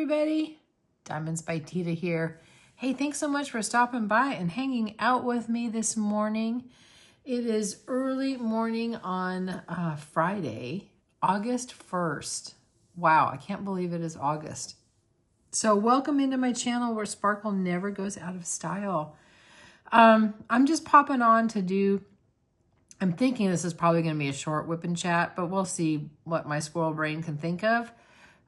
everybody. Diamonds by Teeda here. Hey, thanks so much for stopping by and hanging out with me this morning. It is early morning on Friday, August 1st. Wow, I can't believe it is August. So welcome into my channel where sparkle never goes out of style. I'm just popping on to do, I'm thinking this is probably going to be a short whip and chat, but we'll see what my squirrel brain can think of.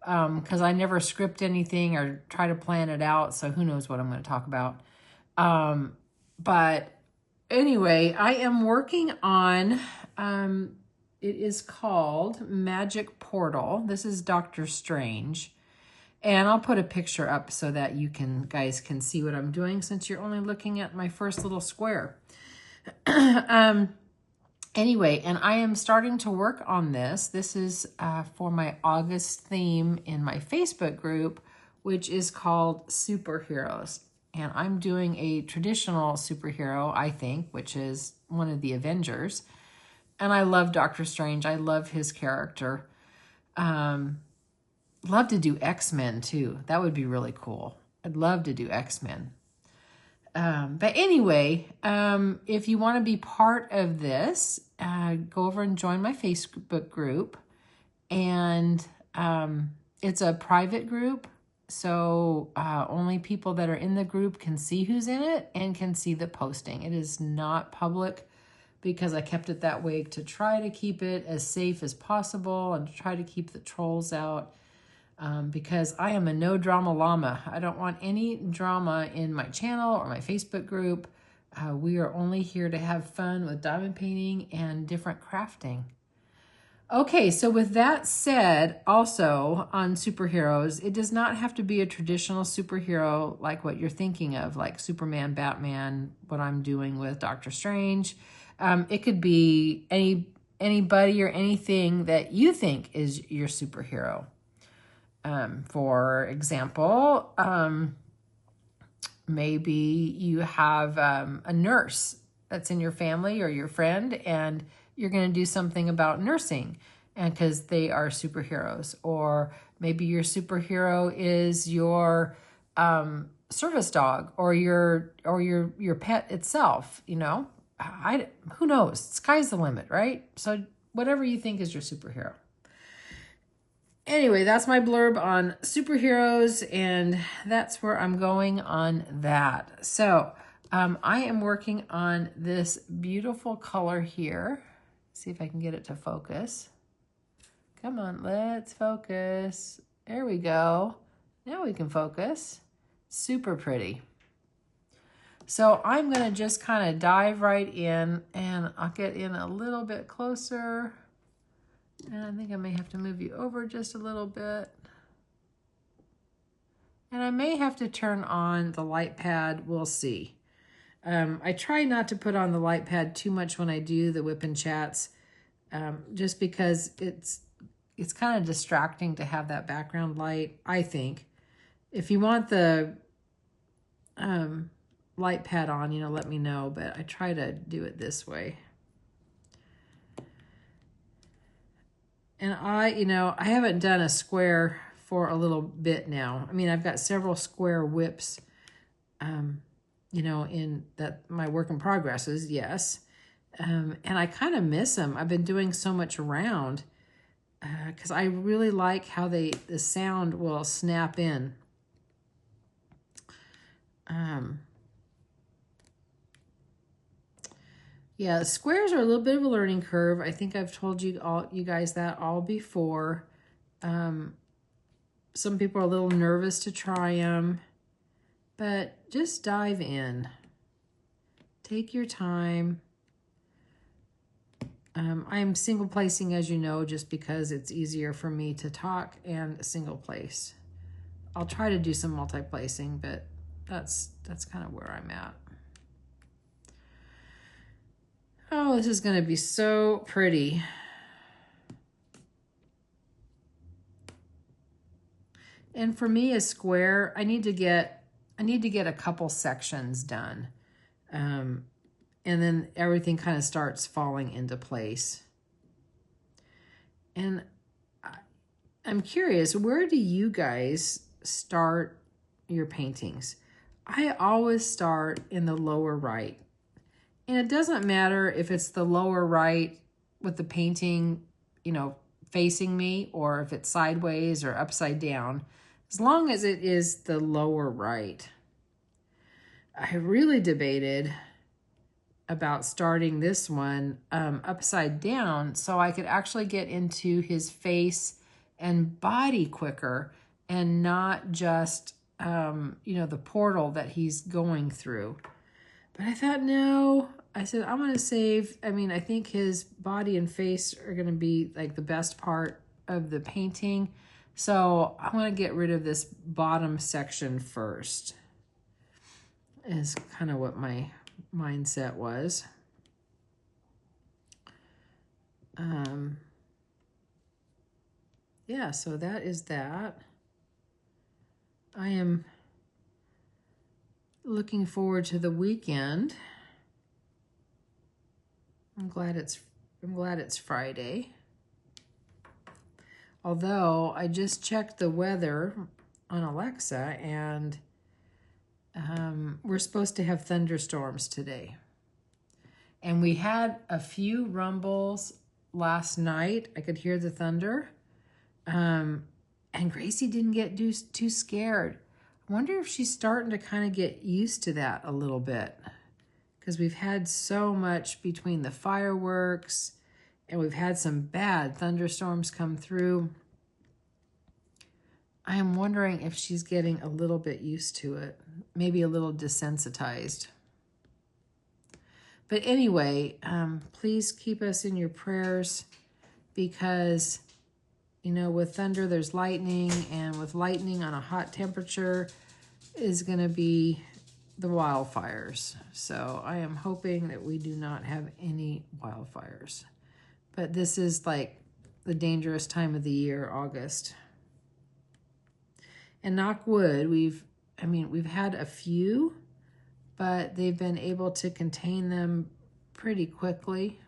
Because I never script anything or try to plan it out, so who knows what I'm going to talk about. But anyway, I am working on, it is called Magic Portal. This is Doctor Strange. And I'll put a picture up so that you guys can see what I'm doing since you're only looking at my first little square. Anyway, and I am starting to work on this. This is for my August theme in my Facebook group, which is called Superheroes. And I'm doing a traditional superhero, I think, which is one of the Avengers. And I love Doctor Strange. I love his character. Love to do X-Men too. That would be really cool. I'd love to do X-Men. But anyway, if you want to be part of this, go over and join my Facebook group. And it's a private group, so only people that are in the group can see who's in it and can see the posting. It is not public because I kept it that way to try to keep it as safe as possible and to try to keep the trolls out. Because I am a no drama llama. I don't want any drama in my channel or my Facebook group. We are only here to have fun with diamond painting and different crafting. Okay, so with that said, also on superheroes, it does not have to be a traditional superhero like what you're thinking of, like Superman, Batman, what I'm doing with Doctor Strange. It could be anybody or anything that you think is your superhero. For example, maybe you have a nurse that's in your family or your friend, and you're going to do something about nursing, and because they are superheroes. Or maybe your superhero is your service dog or your pet itself. You know, who knows? Sky's the limit, right? So whatever you think is your superhero. Anyway, that's my blurb on superheroes, and that's where I'm going on that. So I am working on this beautiful color here. See if I can get it to focus. Come on, let's focus. There we go. Now we can focus. Super pretty. So I'm going to just kind of dive right in, and I'll get in a little bit closer. And I think I may have to move you over just a little bit. And I may have to turn on the light pad. We'll see. I try not to put on the light pad too much when I do the whip and chats, just because it's kind of distracting to have that background light, I think. If you want the light pad on, let me know, but I try to do it this way. And I haven't done a square for a little bit now. I mean, I've got several square whips, in that my work in progress is, yes. And I kind of miss them. I've been doing so much round because I really like how the sound will snap in. Yeah, squares are a little bit of a learning curve. I think I've told you guys that all before. Some people are a little nervous to try them, but just dive in. Take your time. I'm single placing, as you know, just because it's easier for me to talk and single place. I'll try to do some multi-placing, but that's kind of where I'm at. Oh, this is going to be so pretty. And for me, a square, I need to get a couple sections done. And then everything kind of starts falling into place. And I'm curious, where do you guys start your paintings. I always start in the lower right. And it doesn't matter if it's the lower right with the painting, you know, facing me, or if it's sideways or upside down, as long as it is the lower right. I really debated about starting this one upside down so I could actually get into his face and body quicker and not just, you know, the portal that he's going through. But I thought, no, I said, I'm going to save, I mean, I think his body and face are going to be like the best part of the painting. So I'm going to get rid of this bottom section first, is kind of what my mindset was. Yeah, so that is that. I am looking forward to the weekend. I'm glad it's Friday. Although I just checked the weather on Alexa, and we're supposed to have thunderstorms today. And we had a few rumbles last night. I could hear the thunder. And Gracie didn't get too scared. I wonder if she's starting to kind of get used to that a little bit, because we've had so much between the fireworks and we've had some bad thunderstorms come through. I am wondering if she's getting a little bit used to it, maybe a little desensitized. But anyway, please keep us in your prayers, because, you know, with thunder, there's lightning, and with lightning on a hot temperature is going to be the wildfires. So I am hoping that we do not have any wildfires. But this is like the dangerous time of the year, August. And knock wood, we've had a few, but they've been able to contain them pretty quickly.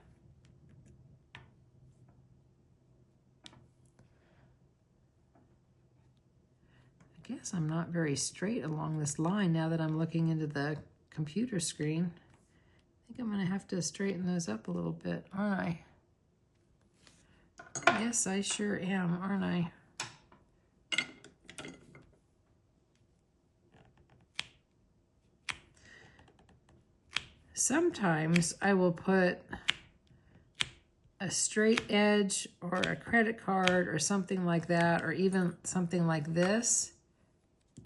I guess I'm not very straight along this line now that I'm looking into the computer screen. I think I'm going to have to straighten those up a little bit, aren't I? Yes, I sure am, aren't I? Sometimes I will put a straight edge or a credit card or something like that, or even something like this,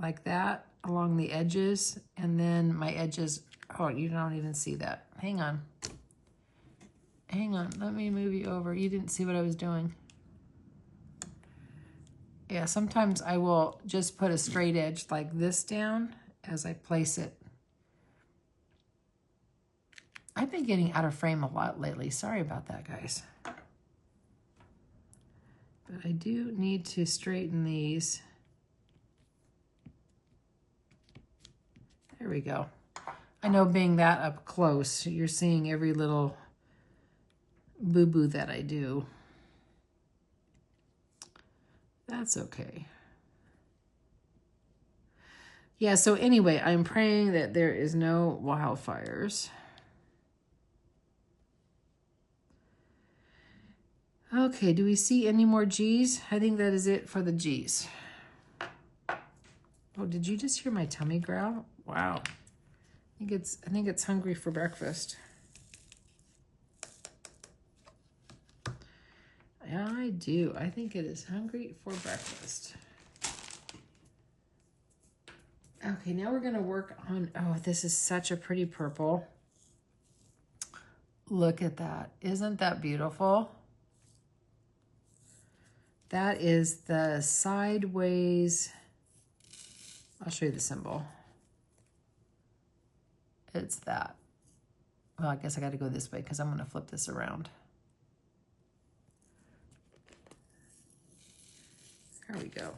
like that, along the edges, and then my edges, oh, you don't even see that. Hang on. Hang on, let me move you over. You didn't see what I was doing. Yeah, sometimes I will just put a straight edge like this down as I place it. I've been getting out of frame a lot lately. Sorry about that, guys. But I do need to straighten these. There we go. I know, being that up close, you're seeing every little boo-boo that I do. That's okay. Yeah, so anyway, I'm praying that there is no wildfires. Okay, do we see any more G's? I think that is it for the G's. Oh, did you just hear my tummy growl? Wow. I think it's hungry for breakfast. Yeah, I do. I think it is hungry for breakfast. Okay, now we're gonna work on, oh, this is such a pretty purple. Look at that. Isn't that beautiful? That is the sideways, I'll show you the symbol. It's that. Well, I guess I got to go this way because I'm going to flip this around. There we go.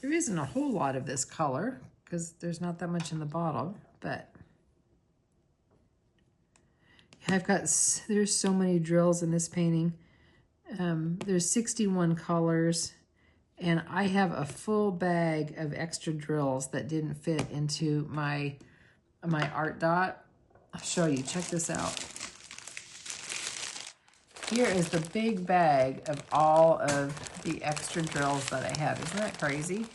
There isn't a whole lot of this color because there's not that much in the bottle, but there's so many drills in this painting. There's 61 colors, And I have a full bag of extra drills that didn't fit into my art dot. I'll show you, check this out. Here is the big bag of all of the extra drills that I have. Isn't that crazy?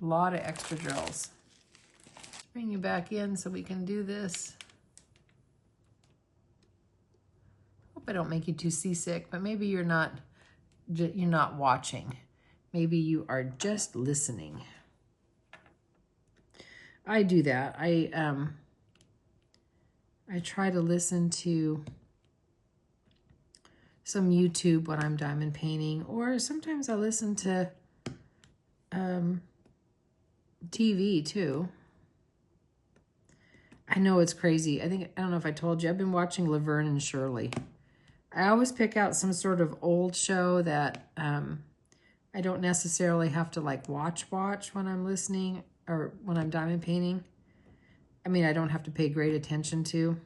A lot of extra drills. Let's bring you back in so we can do this. Hope I don't make you too seasick, but maybe you're not watching. Maybe you are just listening. I do that. I try to listen to some YouTube when I'm diamond painting, or sometimes I listen to TV too. I know it's crazy. I don't know if I told you, I've been watching Laverne and Shirley. I always pick out some sort of old show that I don't necessarily have to like watch when I'm listening or when I'm diamond painting. I mean, I don't have to pay great attention to.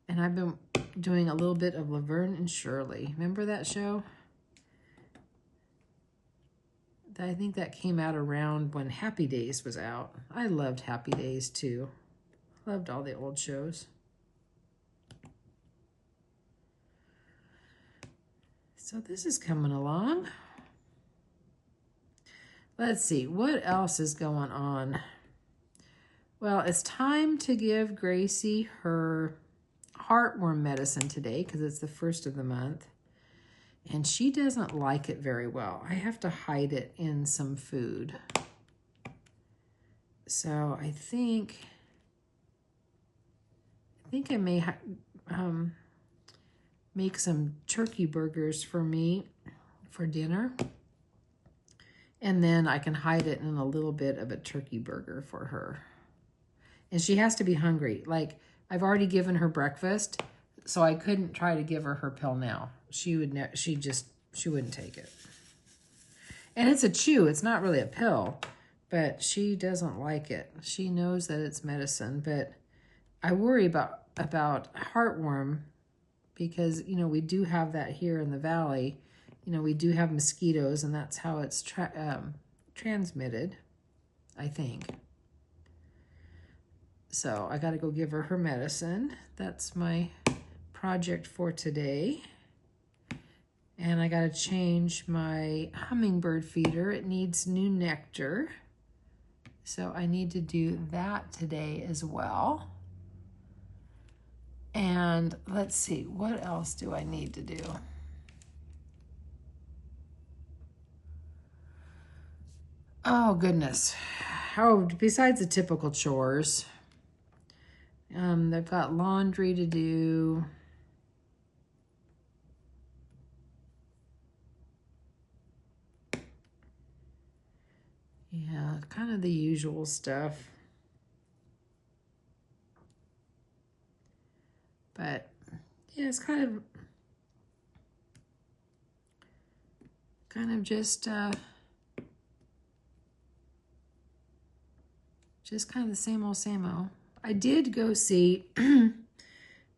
And I've been doing a little bit of Laverne and Shirley. Remember that show? I think that came out around when Happy Days was out. I loved Happy Days too. Loved all the old shows. So this is coming along. Let's see, what else is going on? Well, it's time to give Gracie her heartworm medicine today because it's the first of the month. And she doesn't like it very well. I have to hide it in some food. So I think I may make some turkey burgers for me for dinner. And then I can hide it in a little bit of a turkey burger for her. And she has to be hungry. Like, I've already given her breakfast, so I couldn't try to give her her pill now. She wouldn't take it. And it's a chew. It's not really a pill, but she doesn't like it. She knows that it's medicine, but I worry about heartworm because, you know, we do have that here in the valley. You know, we do have mosquitoes, and that's how it's transmitted, I think. So I got to go give her her medicine. That's my project for today. And I got to change my hummingbird feeder. It needs new nectar. So I need to do that today as well. And let's see, what else do I need to do? Oh, goodness. Oh, besides the typical chores, they've got laundry to do. Yeah, kind of the usual stuff. But yeah, it's kind of just kind of the same old, same old. I did go see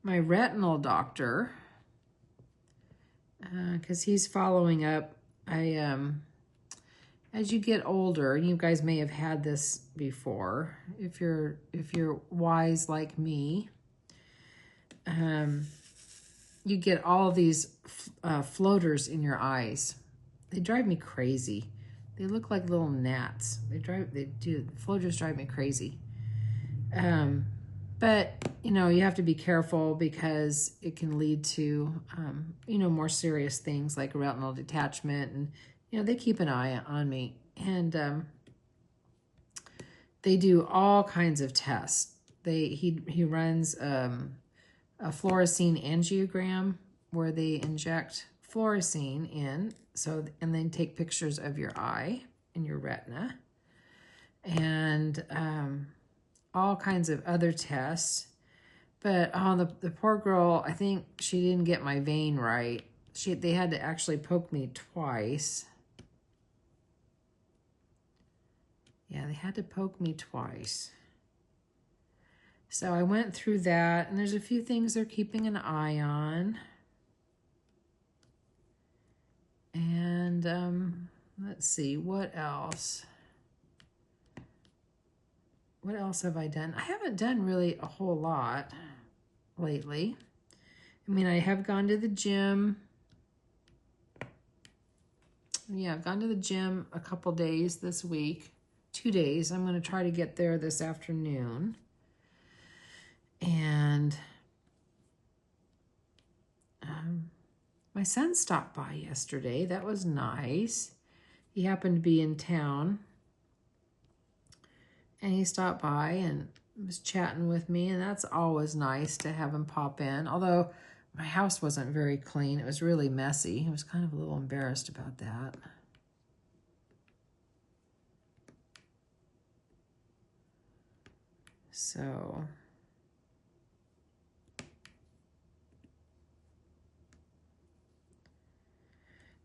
my retinal doctor because he's following up. As you get older, you guys may have had this before. If you're wise like me, you get all of these floaters in your eyes. They drive me crazy. They look like little gnats. Floaters drive me crazy. But, you know, you have to be careful because it can lead to, you know, more serious things like retinal detachment. And, you know, they keep an eye on me. And they do all kinds of tests. He runs a fluorescein angiogram where they inject fluorescein in, and then take pictures of your eye and your retina. And all kinds of other tests. But the poor girl, I think she didn't get my vein right. They had to actually poke me twice. Yeah, they had to poke me twice. So I went through that, and there's a few things they're keeping an eye on. And let's see, what else? What else have I done? I haven't done really a whole lot lately. I mean, I have gone to the gym. Yeah, I've gone to the gym a couple days this week. 2 days. I'm going to try to get there this afternoon. And my son stopped by yesterday. That was nice. He happened to be in town. And he stopped by and was chatting with me. And that's always nice to have him pop in. Although my house wasn't very clean. It was really messy. I was kind of a little embarrassed about that. So...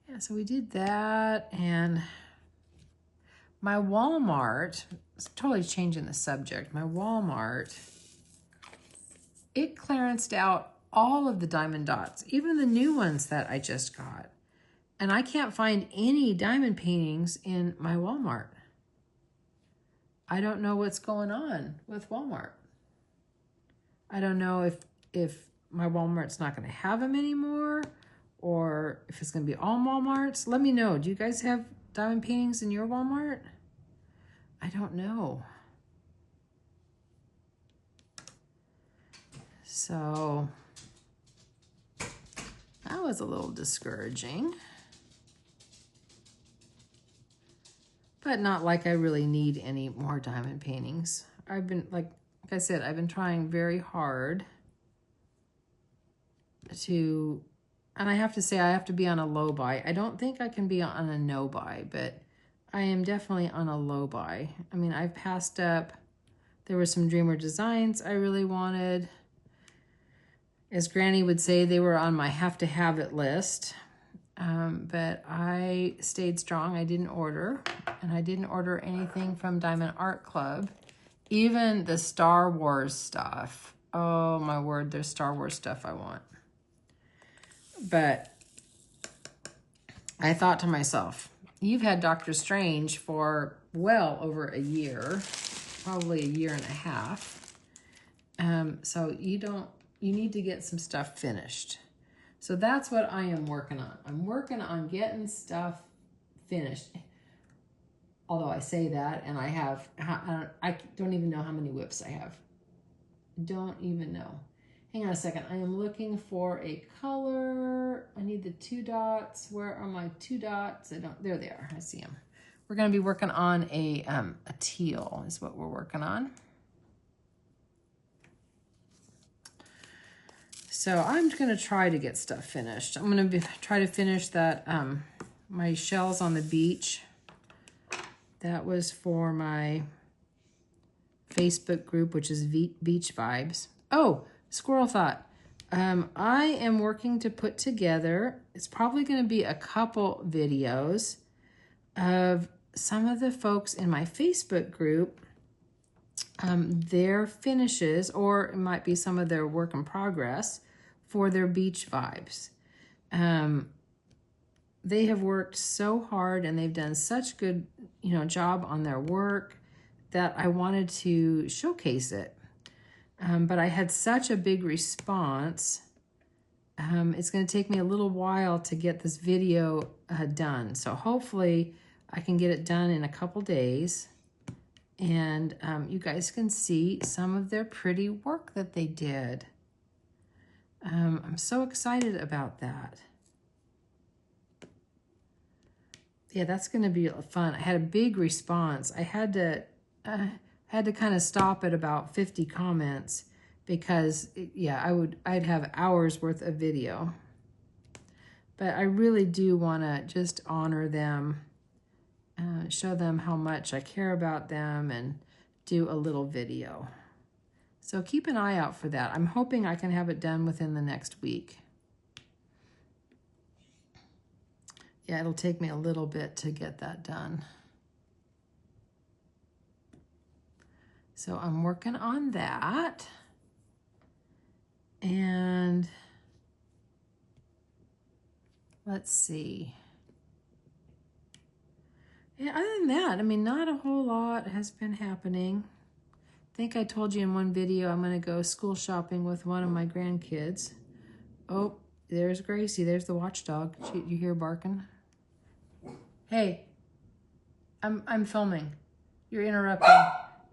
yeah, so we did that, and my Walmart, it's totally changing the subject, my Walmart, it clearanced out all of the diamond dots, even the new ones that I just got. And I can't find any diamond paintings in my Walmart. I don't know what's going on with Walmart. I don't know if my Walmart's not going to have them anymore, or if it's going to be all Walmarts. Let me know. Do you guys have diamond paintings in your Walmart? I don't know. So that was a little discouraging. But not like I really need any more diamond paintings. I've been, like I said, I've been trying very hard to... and I have to say, I have to be on a low buy. I don't think I can be on a no buy, but I am definitely on a low buy. I mean, I've passed up. There were some Dreamer designs I really wanted. As Granny would say, they were on my have to have it list. But I stayed strong. I didn't order. And I didn't order anything from Diamond Art Club. Even the Star Wars stuff. Oh my word, there's Star Wars stuff I want. But I thought to myself, you've had Doctor Strange for well over a year, probably a year and a half. So you need to get some stuff finished. So that's what I am working on. I'm working on getting stuff finished. Although I say that, and I don't even know how many WIPs I have. Don't even know. Hang on a second. I am looking for a color. I need the 2 dots. Where are my 2 dots? There they are. I see them. We're going to be working on a teal is what we're working on. So I'm going to try to get stuff finished. I'm going to try to finish that, my shells on the beach. That was for my Facebook group, which is Beach Vibes. Oh, Squirrel Thought. I am working to put together, it's probably going to be a couple videos of some of the folks in my Facebook group, their finishes, or it might be some of their work in progress for their beach vibes. They have worked so hard and they've done such good, job on their work that I wanted to showcase it. But I had such a big response. It's going to take me a little while to get this video done. So hopefully I can get it done in a couple days. And you guys can see some of their pretty work that they did. I'm so excited about that. Yeah, that's going to be fun. I had a big response. I had to kind of stop at about 50 comments because, I'd have hours worth of video. But I really do want to just honor them, show them how much I care about them, and do a little video. So keep an eye out for that. I'm hoping I can have it done within the next week. Yeah, it'll take me a little bit to get that done. So I'm working on that. And let's see. Yeah, other than that, I mean, not a whole lot has been happening. I think I told you in one video I'm going to go school shopping with one of my grandkids. Oh, there's Gracie. There's the watchdog. You hear barking? Hey, I'm filming. You're interrupting.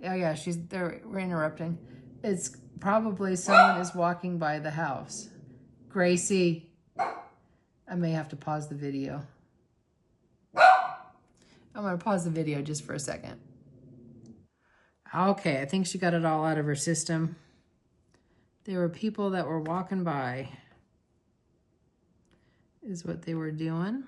Oh yeah, she's there. We're interrupting. It's probably someone is walking by the house. Gracie, I may have to pause the video. I'm going to pause the video just for a second. Okay, I think she got it all out of her system. There were people that were walking by, is what they were doing.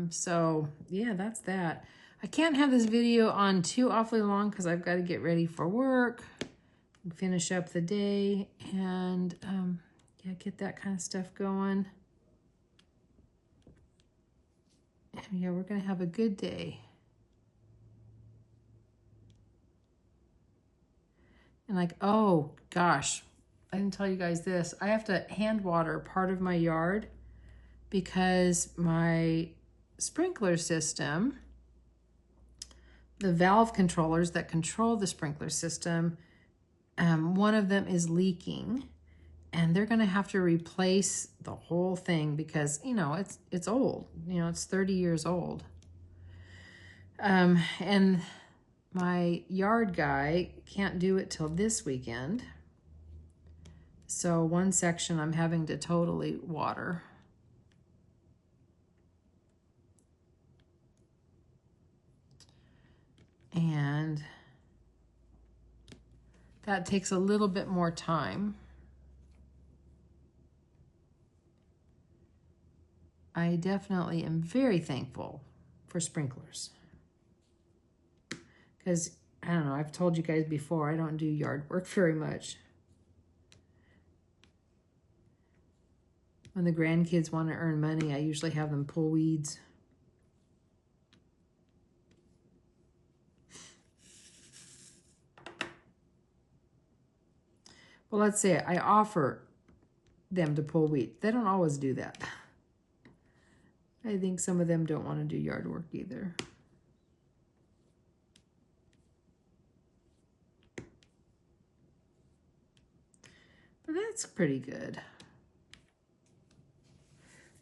So yeah, that's that. I can't have this video on too awfully long because I've got to get ready for work, finish up the day, and yeah, get that kind of stuff going. And yeah, we're gonna have a good day. And like, oh gosh, I didn't tell you guys this. I have to hand water part of my yard because my sprinkler system, the valve controllers that control the sprinkler system, one of them is leaking, and they're going to have to replace the whole thing because, you know, it's old. You know, it's 30 years old. And my yard guy can't do it till this weekend. So one section I'm having to totally water. And that takes a little bit more time. I definitely am very thankful for sprinklers. Because, I don't know, I've told you guys before, I don't do yard work very much. When the grandkids want to earn money, I usually have them pull weeds. Well, let's say I offer them to pull weeds. They don't always do that. I think some of them don't want to do yard work either. But that's pretty good.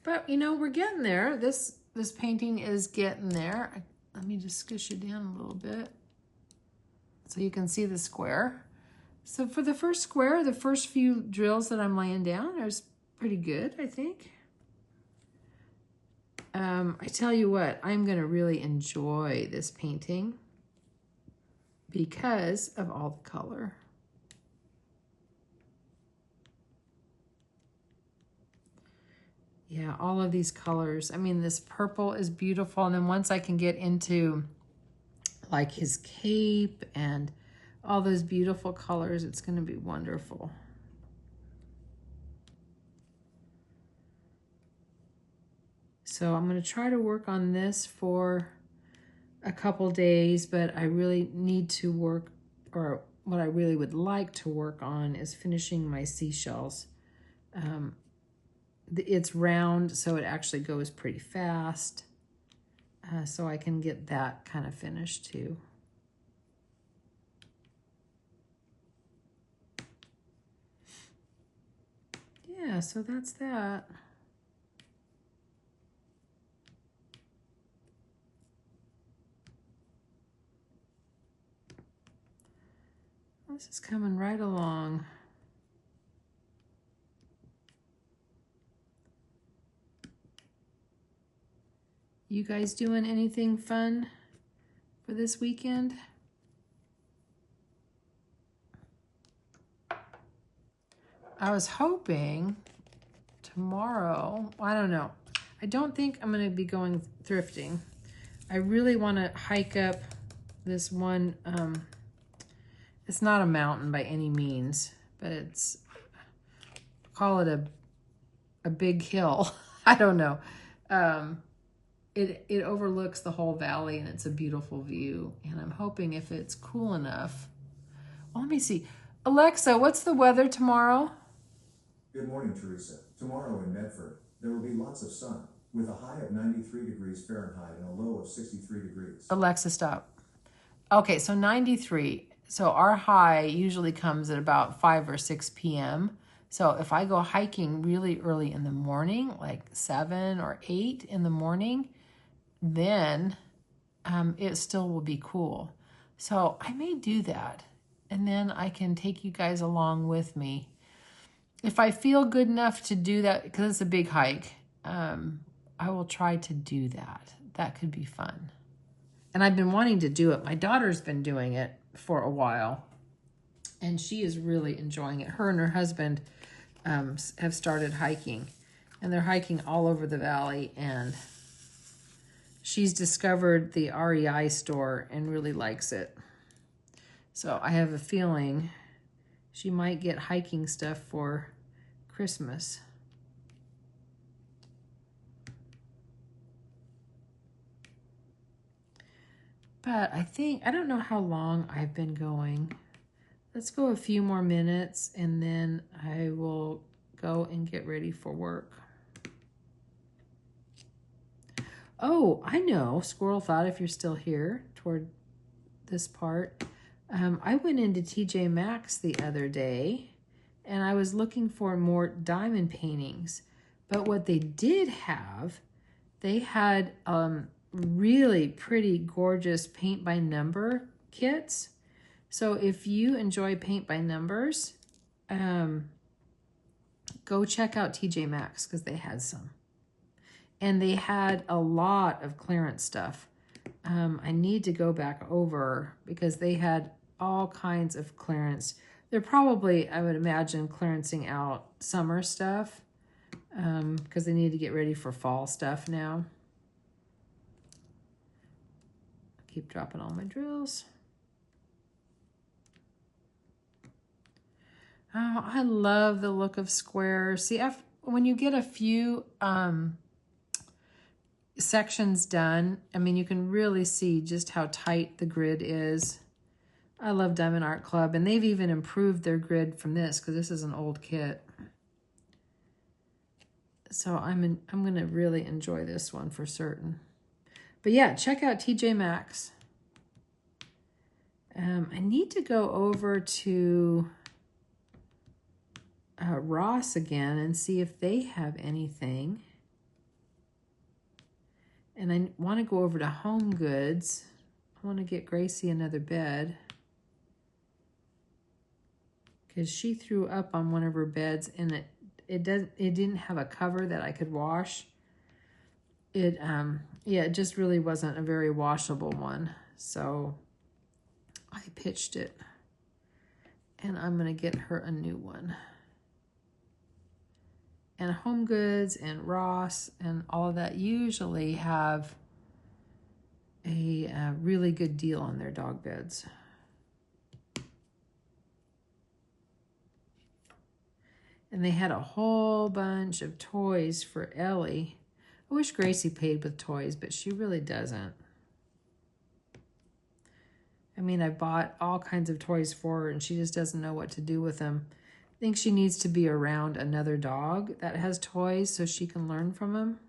But, you know, we're getting there. This painting is getting there. Let me just squish it down a little bit so you can see the square. So for the first square, the first few drills that I'm laying down are pretty good, I think. I tell you what, I'm going to really enjoy this painting because of all the color. Yeah, all of these colors. I mean, this purple is beautiful. And then once I can get into like his cape and all those beautiful colors, it's going to be wonderful. So I'm going to try to work on this for a couple days, but I really need to work, or what I really would like to work on is finishing my seashells. It's round, so it actually goes pretty fast. So I can get that kind of finished too. Yeah, so that's that. This is coming right along. You guys doing anything fun for this weekend? I was hoping tomorrow, I don't know. I don't think I'm going to be going thrifting. I really want to hike up this one. It's not a mountain by any means, but it's, call it a big hill. I don't know. It overlooks the whole valley and it's a beautiful view. And I'm hoping if it's cool enough Oh, let me see. Alexa, what's the weather tomorrow? Good morning, Teresa. Tomorrow in Medford, there will be lots of sun, with a high of 93 degrees Fahrenheit and a low of 63 degrees. Alexa, stop. Okay, so 93. So our high usually comes at about 5 or 6 p.m. So if I go hiking really early in the morning, like 7 or 8 in the morning, then it still will be cool. So I may do that. And then I can take you guys along with me. If I feel good enough to do that, because it's a big hike, I will try to do that. That could be fun. And I've been wanting to do it. My daughter's been doing it for a while, and she is really enjoying it. Her and her husband have started hiking, and they're hiking all over the valley, and she's discovered the REI store and really likes it. So I have a feeling she might get hiking stuff for Christmas. But I don't know how long I've been going. Let's go a few more minutes and then I will go and get ready for work. Oh, I know, Squirrel Thought, if you're still here toward this part. I went into TJ Maxx the other day and I was looking for more diamond paintings. But what they did have, they had really pretty gorgeous paint by number kits. So if you enjoy paint by numbers, go check out TJ Maxx because they had some. And they had a lot of clearance stuff. I need to go back over because they had all kinds of clearance. They're probably, I would imagine, clearancing out summer stuff because they need to get ready for fall stuff now. Keep dropping all my drills. Oh, I love the look of squares. See, when you get a few sections done, I mean, you can really see just how tight the grid is. I love Diamond Art Club, and they've even improved their grid from this because this is an old kit. So I'm going to really enjoy this one for certain. But yeah, check out TJ Maxx. I need to go over to Ross again and see if they have anything. And I want to go over to Home Goods. I want to get Gracie another bed because she threw up on one of her beds and it didn't have a cover that I could wash. It just really wasn't a very washable one. So I pitched it and I'm going to get her a new one. And Home Goods and Ross and all of that usually have a really good deal on their dog beds. And they had a whole bunch of toys for Ellie. I wish Gracie paid with toys, but she really doesn't. I mean, I bought all kinds of toys for her and she just doesn't know what to do with them. I think she needs to be around another dog that has toys so she can learn from them.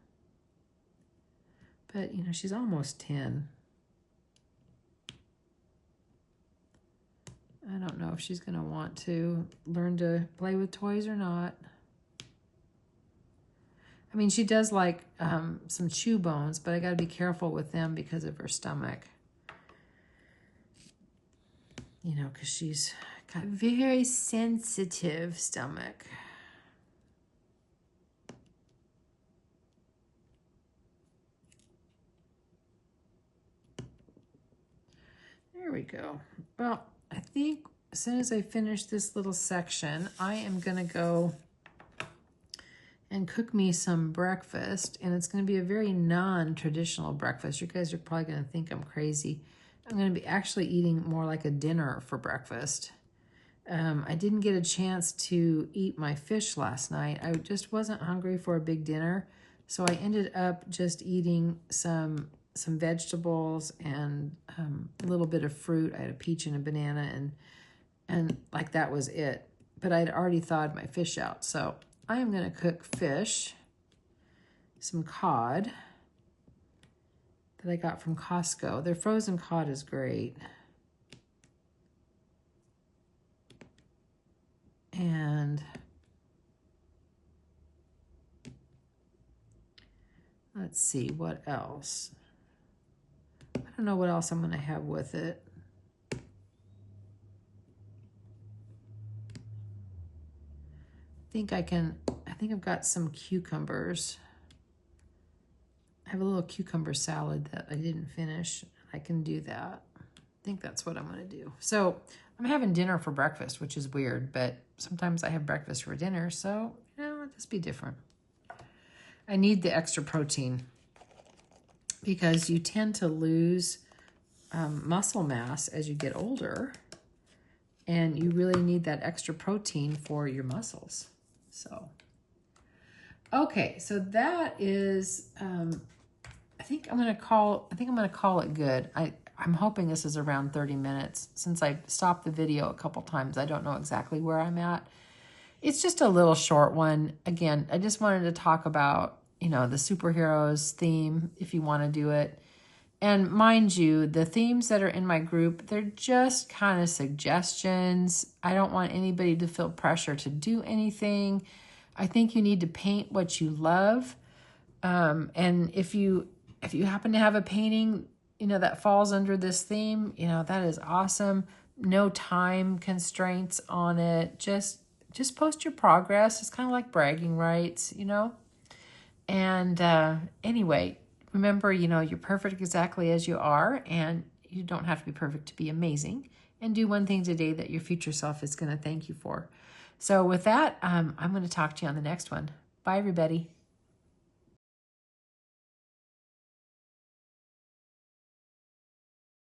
But, you know, she's almost 10. I don't know if she's going to want to learn to play with toys or not. I mean, she does like some chew bones, but I got to be careful with them because of her stomach. You know, because she's got a very sensitive stomach. There we go. Well, I think as soon as I finish this little section, I am going to go and cook me some breakfast. And it's going to be a very non-traditional breakfast. You guys are probably going to think I'm crazy. I'm going to be actually eating more like a dinner for breakfast. I didn't get a chance to eat my fish last night. I just wasn't hungry for a big dinner. So I ended up just eating some vegetables and a little bit of fruit. I had a peach and a banana And like that was it. But I'd already thawed my fish out. So I am going to cook fish, some cod that I got from Costco. Their frozen cod is great. And let's see, what else? I don't know what else I'm going to have with it. I think I've got some cucumbers. I have a little cucumber salad that I didn't finish. I can do that. I think that's what I'm going to do. So I'm having dinner for breakfast, which is weird, but sometimes I have breakfast for dinner, so, you know, let this be different. I need the extra protein because you tend to lose muscle mass as you get older, and you really need that extra protein for your muscles. So, okay, so that is, I think I'm gonna call it good. I'm hoping this is around 30 minutes. Since I stopped the video a couple times, I don't know exactly where I'm at. It's just a little short one. Again, I just wanted to talk about, you know, the superheroes theme, if you want to do it. And mind you, the themes that are in my group, they're just kind of suggestions. I don't want anybody to feel pressure to do anything. I think you need to paint what you love. And if you happen to have a painting, you know, that falls under this theme, you know, that is awesome. No time constraints on it. Just post your progress. It's kind of like bragging rights, you know. And anyway, remember, you know, you're perfect exactly as you are, and you don't have to be perfect to be amazing. And do one thing today that your future self is going to thank you for. So with that, I'm going to talk to you on the next one. Bye, everybody.